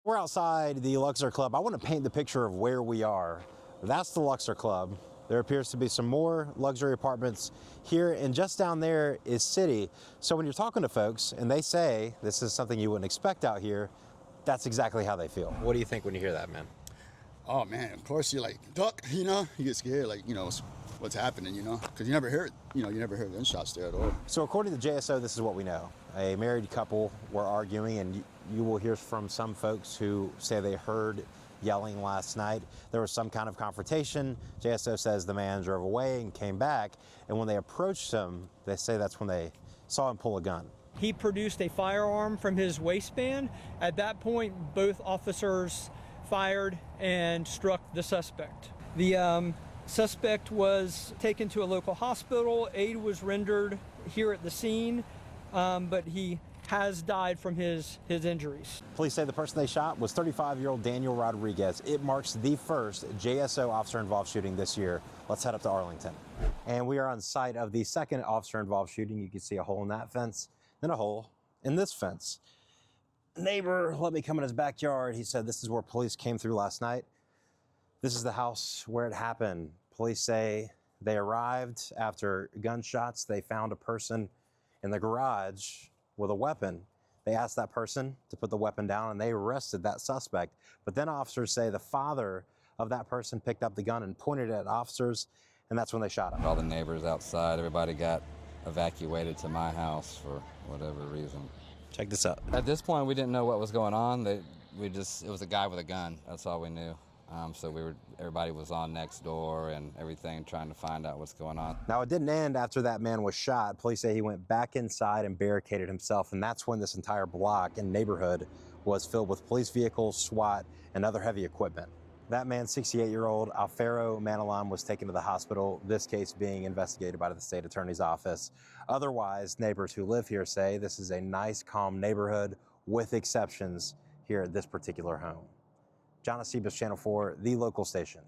We're outside the Luxor Club. I want to paint the picture of where we are. That's the Luxor Club. There appears to be some more luxury apartments here, and just down there is City. So when you're talking to folks and they say this is something you wouldn't expect out here, that's exactly how they feel. What do you think when you hear that, man? Oh man, of course you're like, duck, you get scared, like, what's happening, because you never hear it, you never hear gunshots there at all. So according to JSO, this is what we know. A married couple were arguing, and you will hear from some folks who say they heard yelling last night. There was some kind of confrontation. JSO says the man drove away and came back, and when they approached him, they say that's when they saw him pull a gun. He produced a firearm from his waistband. At that point, both officers fired and struck the suspect. The suspect was taken to a local hospital. Aid was rendered here at the scene, but he has died from his injuries. Police say the person they shot was 35-year-old Daniel Rodriguez. It marks the first JSO officer-involved shooting this year. Let's head up to Arlington. And we are on site of the second officer-involved shooting. You can see a hole in that fence, then a hole in this fence. Neighbor let me come in his backyard. He said this is where police came through last night. This is the house where it happened. Police say they arrived after gunshots. They found a person in the garage with a weapon. They asked that person to put the weapon down, and they arrested that suspect. But then officers say the father of that person picked up the gun and pointed it at officers, and that's when they shot him. All the neighbors outside, everybody got evacuated to my house for whatever reason. Check this out. At this point, we didn't know what was going on. It was a guy with a gun. That's all we knew. So everybody was on next door and everything, trying to find out what's going on. Now, it didn't end after that man was shot. Police say he went back inside and barricaded himself, and that's when this entire block and neighborhood was filled with police vehicles, SWAT, and other heavy equipment. That man, 68-year-old Alfaro Manalan, was taken to the hospital, this case being investigated by the state attorney's office. Otherwise, neighbors who live here say this is a nice, calm neighborhood with exceptions here at this particular home. John Acebus, Channel 4, the local station.